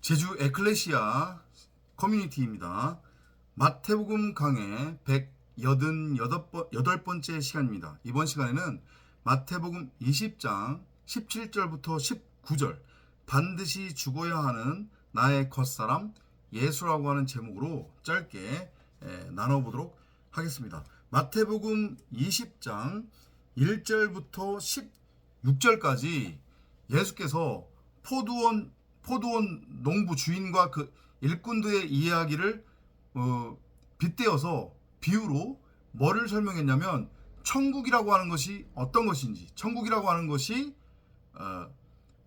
제주 에클레시아 커뮤니티입니다. 마태복음 강해 188번째 시간입니다. 이번 시간에는 마태복음 20장 17절부터 19절 반드시 죽어야 하는 나의 겉사람 예수라고 하는 제목으로 짧게 나눠보도록 하겠습니다. 마태복음 20장 1절부터 16절까지 예수께서 포도원 농부 주인과 그 일꾼들의 이야기를 빗대어서 비유로 뭐를 설명했냐면 천국이라고 하는 것이 어떤 것인지, 천국이라고 하는 것이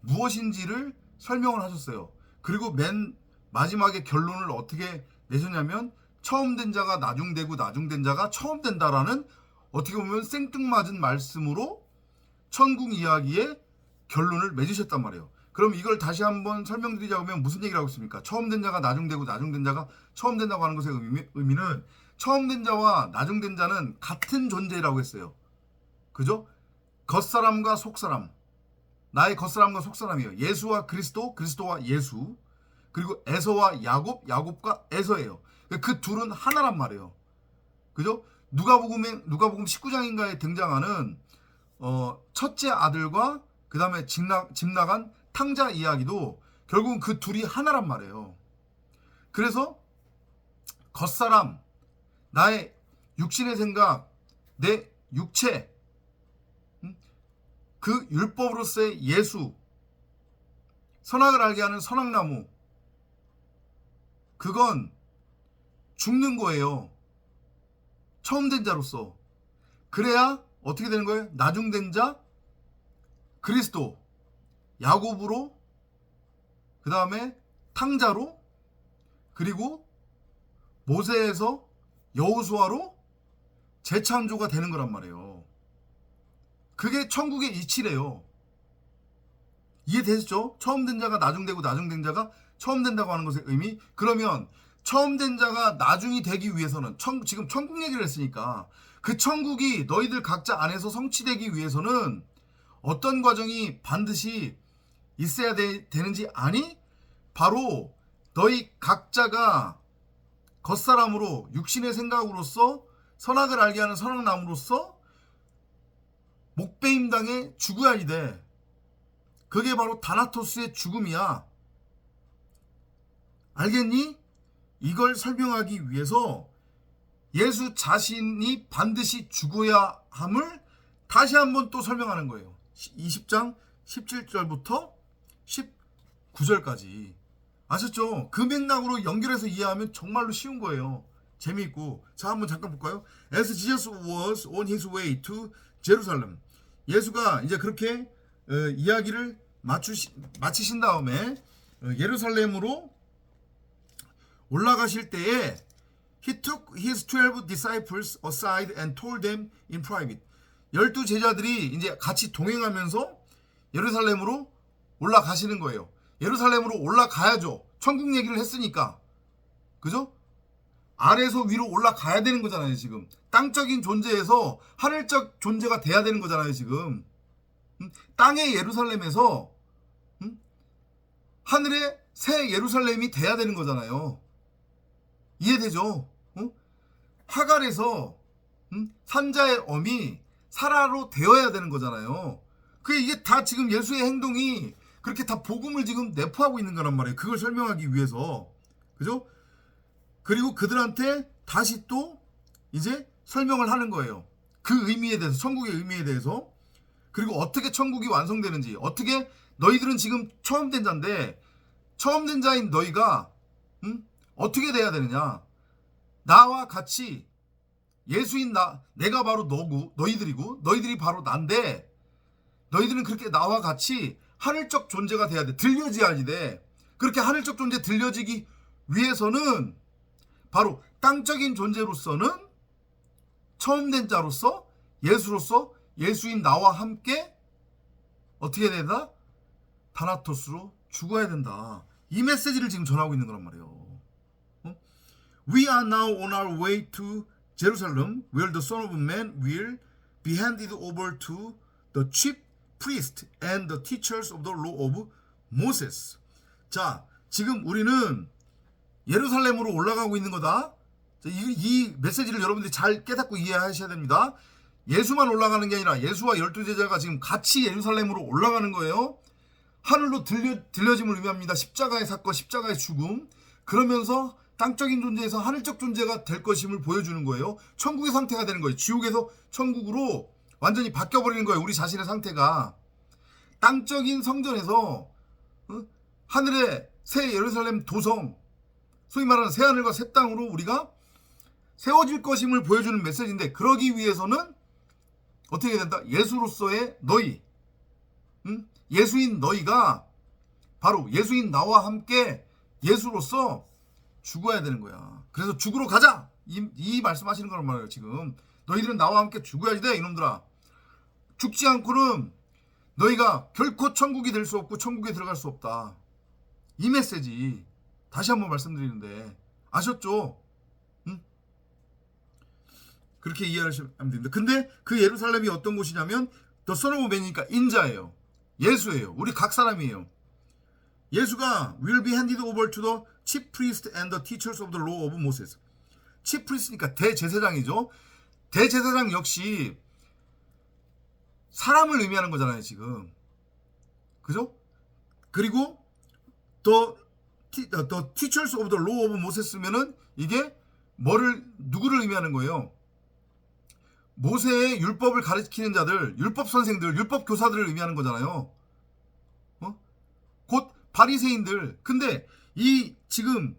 무엇인지를 설명을 하셨어요. 그리고 맨 마지막에 결론을 어떻게 내셨냐면 처음 된 자가 나중되고 나중된 자가 처음 된다라는, 어떻게 보면 생뚱맞은 말씀으로 천국 이야기의 결론을 맺으셨단 말이에요. 그럼 이걸 다시 한번 설명드리자면 무슨 얘기를 하고 있습니까? 처음 된 자가 나중되고 나중된 자가 처음 된다고 하는 것의 의미는 처음 된 자와 나중된 자는 같은 존재라고 했어요. 그죠? 겉사람과 속사람, 나의 겉사람과 속사람이에요. 예수와 그리스도, 그리스도와 예수, 그리고 에서와 야곱, 야곱과 에서예요. 그 둘은 하나란 말이에요. 그죠? 누가복음 19장인가에 등장하는 첫째 아들과 그 다음에 집 나간 탕자 이야기도 결국은 그 둘이 하나란 말이에요. 그래서 겉사람, 나의 육신의 생각, 내 육체, 그 율법으로서의 예수, 선악을 알게 하는 선악나무, 그건 죽는 거예요. 처음 된 자로서. 그래야 어떻게 되는 거예요? 나중된 자, 그리스도, 야곱으로, 그 다음에 탕자로, 그리고 모세에서 여호수아로 재창조가 되는 거란 말이에요. 그게 천국의 이치래요. 이해되셨죠? 처음 된 자가 나중되고 나중된 자가 처음 된다고 하는 것의 의미. 그러면 처음 된 자가 나중이 되기 위해서는, 지금 천국 얘기를 했으니까 그 천국이 너희들 각자 안에서 성취되기 위해서는 어떤 과정이 반드시 있어야 되는지 아니? 바로 너희 각자가 겉사람으로, 육신의 생각으로서, 선악을 알게 하는 선악나무로서 목배임당해 죽어야 돼. 그게 바로 다나토스의 죽음이야. 알겠니? 이걸 설명하기 위해서 예수 자신이 반드시 죽어야 함을 다시 한번 또 설명하는 거예요. 20장 17절부터 19절까지. 아셨죠? 그 맥락으로 연결해서 이해하면 정말로 쉬운 거예요. 재미있고. 자, 한번 잠깐 볼까요? As Jesus was on his way to Jerusalem. 예수가 이제 그렇게 이야기를 마치신 다음에 예루살렘으로 올라가실 때에 He took his 12 disciples aside and told them in private. 12 제자들이 이제 같이 동행하면서 예루살렘으로 올라가시는 거예요. 예루살렘으로 올라가야죠. 천국 얘기를 했으니까. 그죠? 아래에서 위로 올라가야 되는 거잖아요, 지금. 땅적인 존재에서 하늘적 존재가 돼야 되는 거잖아요, 지금. 땅의 예루살렘에서 하늘의 새 예루살렘이 돼야 되는 거잖아요. 이해되죠? 하갈에서 산자의 엄이 사라로 되어야 되는 거잖아요. 이게 다 지금 예수의 행동이 그렇게 다 복음을 지금 내포하고 있는 거란 말이에요. 그걸 설명하기 위해서. 그죠? 그리고 그들한테 다시 또 이제 설명을 하는 거예요. 그 의미에 대해서, 천국의 의미에 대해서. 그리고 어떻게 천국이 완성되는지, 어떻게 너희들은 지금 처음 된 자인데 처음 된 자인 너희가 어떻게 돼야 되느냐. 나와 같이 예수인 내가 바로 너희들이고 너희들이 바로 난데, 너희들은 그렇게 나와 같이 하늘적 존재가 돼야 돼. 들려져야지 돼. 그렇게 하늘적 존재 들려지기 위해서는 바로 땅적인 존재로서는 처음 된 자로서 예수로서 예수인 나와 함께 어떻게 해야 된다? 다나토스로 죽어야 된다. 이 메시지를 지금 전하고 있는 거란 말이에요. We are now on our way to Jerusalem, where the Son of Man will be handed over to the chief priests and the teachers of the law of Moses. 자, 지금 우리는 예루살렘으로 올라가고 있는 거다. 이 메시지를 여러분들이 잘 깨닫고 이해하셔야 됩니다. 예수만 올라가는 게 아니라 예수와 12제자가 지금 같이 예루살렘으로 올라가는 거예요. 하늘로 들려짐을 의미합니다. 십자가의 사건, 십자가의 죽음. 그러면서 땅적인 존재에서 하늘적 존재가 될 것임을 보여주는 거예요. 천국의 상태가 되는 거예요. 지옥에서 천국으로 완전히 바뀌어버리는 거예요. 우리 자신의 상태가. 땅적인 성전에서 하늘의 새 예루살렘 도성, 소위 말하는 새 하늘과 새 땅으로 우리가 세워질 것임을 보여주는 메시지인데, 그러기 위해서는 어떻게 된다? 예수로서의 너희, 예수인 너희가 바로 예수인 나와 함께 예수로서 죽어야 되는 거야. 그래서 죽으러 가자! 이 말씀하시는 거란 말이에요. 지금 너희들은 나와 함께 죽어야지 돼, 이놈들아. 죽지 않고는 너희가 결코 천국이 될 수 없고 천국에 들어갈 수 없다. 이 메시지 다시 한번 말씀드리는데 아셨죠? 그렇게 이해하시면 됩니다. 근데 그 예루살렘이 어떤 곳이냐면 The Son of Man이니까 인자예요. 예수예요. 우리 각 사람이에요. 예수가 will be handed over to the chief priest and the teachers of the law of Moses. chief priest니까 대제사장이죠. 대제사장 역시 사람을 의미하는 거잖아요, 지금. 그죠? 그리고 the teachers of the law of Moses면은 이게 누구를 의미하는 거예요? 모세의 율법을 가르치는 자들, 율법 선생들, 율법 교사들을 의미하는 거잖아요. 곧 바리새인들. 근데 이 지금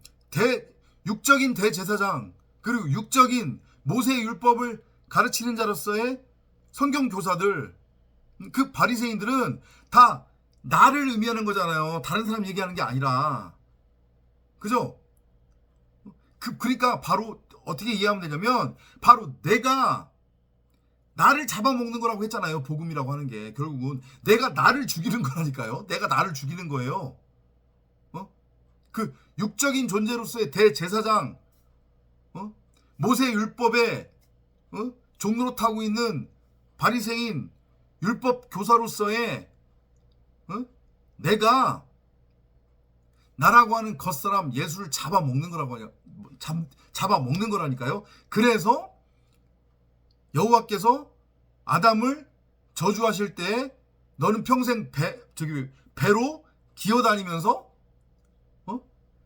육적인 대제사장, 그리고 육적인 모세의 율법을 가르치는 자로서의 성경 교사들, 그 바리새인들은 다 나를 의미하는 거잖아요. 다른 사람 얘기하는 게 아니라. 그죠? 그러니까 바로 어떻게 이해하면 되냐면, 바로 내가 나를 잡아먹는 거라고 했잖아요. 복음이라고 하는 게 결국은 내가 나를 죽이는 거라니까요. 내가 나를 죽이는 거예요. 그 육적인 존재로서의 대제사장, 모세 율법에 종로로 타고 있는 바리새인 율법 교사로서의 내가 나라고 하는 겉사람 예수를 잡아먹는 거라고 하냐, 잡아먹는 거라니까요. 그래서 여호와께서 아담을 저주하실 때 너는 평생 배로 기어다니면서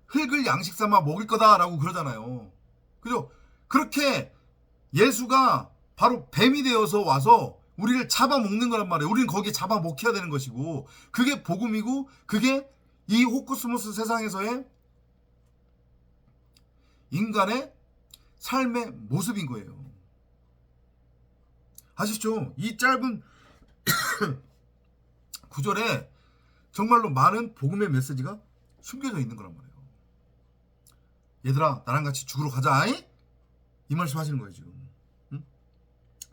흙을 양식 삼아 먹을 거다라고 그러잖아요. 그죠? 그렇게 예수가 바로 뱀이 되어서 와서 우리를 잡아먹는 거란 말이에요. 우리는 거기에 잡아먹혀야 되는 것이고, 그게 복음이고, 그게 이 호코스모스 세상에서의 인간의 삶의 모습인 거예요. 아시죠? 이 짧은 구절에 정말로 많은 복음의 메시지가 숨겨져 있는 거란 말이에요. 얘들아, 나랑 같이 죽으러 가자. 이 말씀 하시는 거예요, 지금.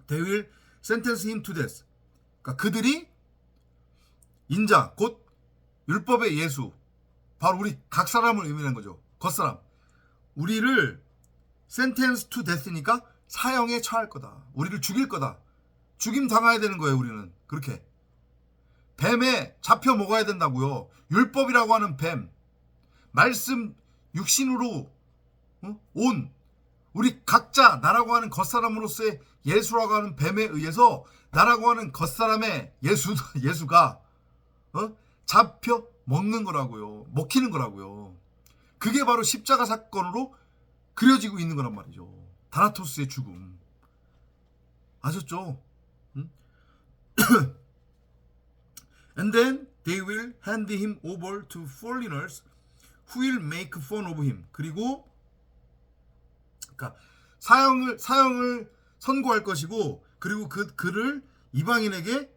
They will sentence him to death. 그러니까 그들이 인자, 곧 율법의 예수, 바로 우리 각 사람을 의미하는 거죠. 겉사람. 우리를 sentence to death니까 사형에 처할 거다. 우리를 죽일 거다. 죽임 당해야 되는 거예요, 우리는. 그렇게. 뱀에 잡혀 먹어야 된다고요. 율법이라고 하는 뱀. 말씀 육신으로 온 우리 각자 나라고 하는 겉사람으로서의 예수라고 하는 뱀에 의해서 나라고 하는 겉사람의 예수가 잡혀 먹는 거라고요. 먹히는 거라고요. 그게 바로 십자가 사건으로 그려지고 있는 거란 말이죠. 다나토스의 죽음. 아셨죠? And then they will hand him over to foreigners who will make fun of him. 그리고 그러니까 사형을 선고할 것이고, 그리고 그를 이방인에게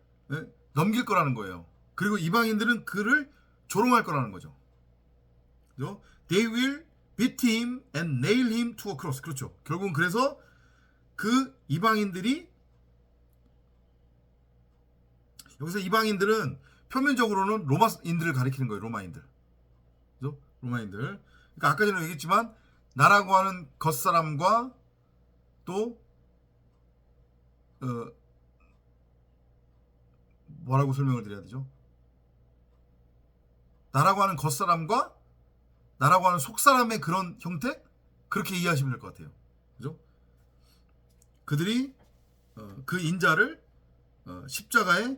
넘길 거라는 거예요. 그리고 이방인들은 그를 조롱할 거라는 거죠. 그렇죠? They will beat him and nail him to a cross. 그렇죠. 결국은 그래서 그 이방인들이, 여기서 이방인들은 표면적으로는 로마인들을 가리키는 거예요. 로마인들. 그죠? 로마인들. 그러니까 아까 전에 얘기했지만 나라고 하는 겉사람과 또 뭐라고 설명을 드려야 되죠? 나라고 하는 겉사람과 나라고 하는 속사람의 그런 형태? 그렇게 이해하시면 될 것 같아요. 그죠? 그들이 그 인자를 십자가에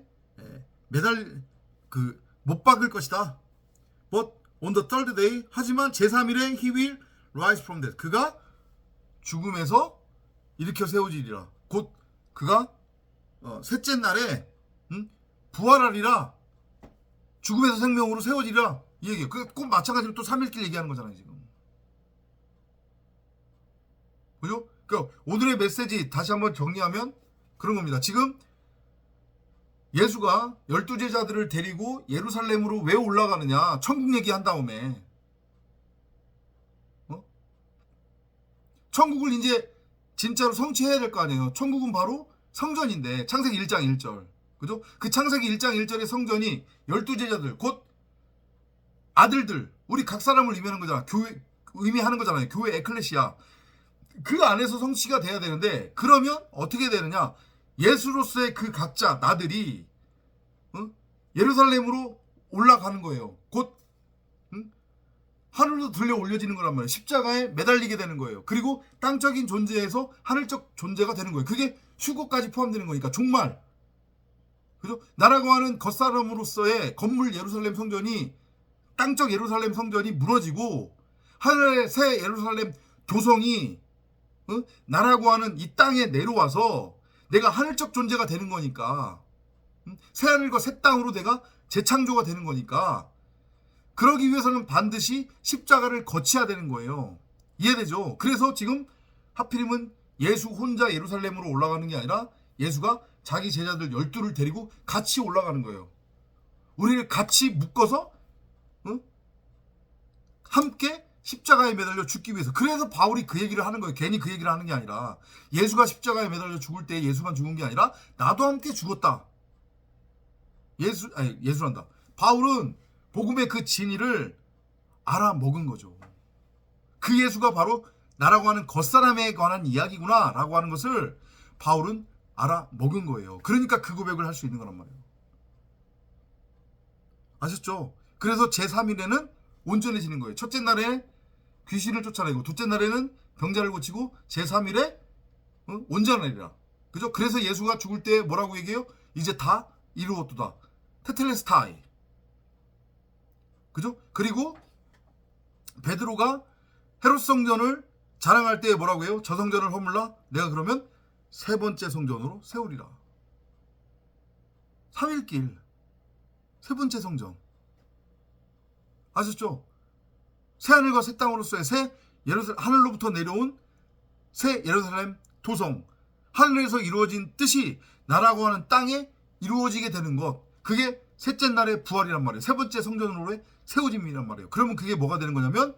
못 박을 것이다. But on the third day, 하지만 제3일에 he will rise from death. 그가 죽음에서 일으켜 세워지리라. 곧 그가 셋째 날에 부활하리라. 죽음에서 생명으로 세워지리라. 이 얘기예요. 꼭 마찬가지로 또 3일길 얘기하는 거잖아요, 지금. 그죠? 그러니까 오늘의 메시지 다시 한번 정리하면 그런 겁니다. 지금 예수가 12제자들을 데리고 예루살렘으로 왜 올라가느냐. 천국 얘기한 다음에 천국을 이제 진짜로 성취해야 될 거 아니에요. 천국은 바로 성전인데 창세기 1장 1절. 그죠? 그 창세기 1장 1절의 성전이 12제자들 곧 아들들 우리 각 사람을 의미하는 거잖아. 교회 의미하는 거잖아요. 교회 에클레시아. 그 안에서 성취가 돼야 되는데 그러면 어떻게 되느냐? 예수로서의 그 각자 나들이 예루살렘으로 올라가는 거예요. 곧 하늘로 들려 올려지는 거란 말이에요. 십자가에 매달리게 되는 거예요. 그리고 땅적인 존재에서 하늘적 존재가 되는 거예요. 그게 휴거까지 포함되는 거니까 종말. 그죠? 나라고 하는 겉사람으로서의 건물 예루살렘 성전이 땅적 예루살렘 성전이 무너지고 하늘의 새 예루살렘 교성이 나라고 하는 이 땅에 내려와서 내가 하늘적 존재가 되는 거니까 새하늘과 새 땅으로 내가 재창조가 되는 거니까 그러기 위해서는 반드시 십자가를 거쳐야 되는 거예요. 이해되죠? 그래서 지금 하필이면 예수 혼자 예루살렘으로 올라가는 게 아니라 예수가 자기 제자들 12를 데리고 같이 올라가는 거예요. 우리를 같이 묶어서 함께 십자가에 매달려 죽기 위해서. 그래서 바울이 그 얘기를 하는 거예요. 괜히 그 얘기를 하는 게 아니라 예수가 십자가에 매달려 죽을 때 예수만 죽은 게 아니라 나도 함께 죽었다. 예수란다. 바울은 복음의 그 진리를 알아먹은 거죠. 그 예수가 바로 나라고 하는 겉사람에 관한 이야기구나 라고 하는 것을 바울은 알아먹은 거예요. 그러니까 그 고백을 할 수 있는 거란 말이에요. 아셨죠? 그래서 제3일에는 온전해지는 거예요. 첫째 날에 귀신을 쫓아내고 둘째 날에는 병자를 고치고 제3일에 온전하리라. 그죠? 그래서 예수가 죽을 때 뭐라고 얘기해요? 이제 다 이루었도다. 테텔레스타이. 그죠? 그리고 베드로가 헤롯 성전을 자랑할 때 뭐라고 해요? 저 성전을 허물라 내가 그러면 세 번째 성전으로 세우리라. 3일길 세 번째 성전. 아셨죠? 새하늘과 새 땅으로서의 하늘로부터 내려온 새 예루살렘 도성. 하늘에서 이루어진 뜻이 나라고 하는 땅에 이루어지게 되는 것. 그게 셋째 날의 부활이란 말이에요. 세 번째 성전으로의 세워짐이란 말이에요. 그러면 그게 뭐가 되는 거냐면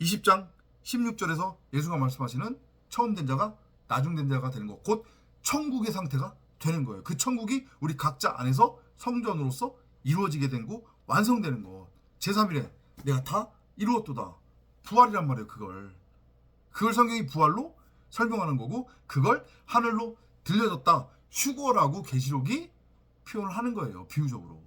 20장 16절에서 예수가 말씀하시는 처음 된 자가 나중 된 자가 되는 것. 곧 천국의 상태가 되는 거예요. 그 천국이 우리 각자 안에서 성전으로서 이루어지게 된 거, 완성되는 것. 제3일에 내가 다 이루었도다. 부활이란 말이에요. 그걸 성경이 부활로 설명하는 거고 그걸 하늘로 들려졌다. 휴거라고 계시록이 표현을 하는 거예요. 비유적으로.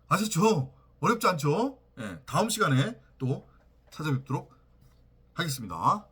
아셨죠? 어렵지 않죠? 네, 다음 시간에 또 찾아뵙도록 하겠습니다.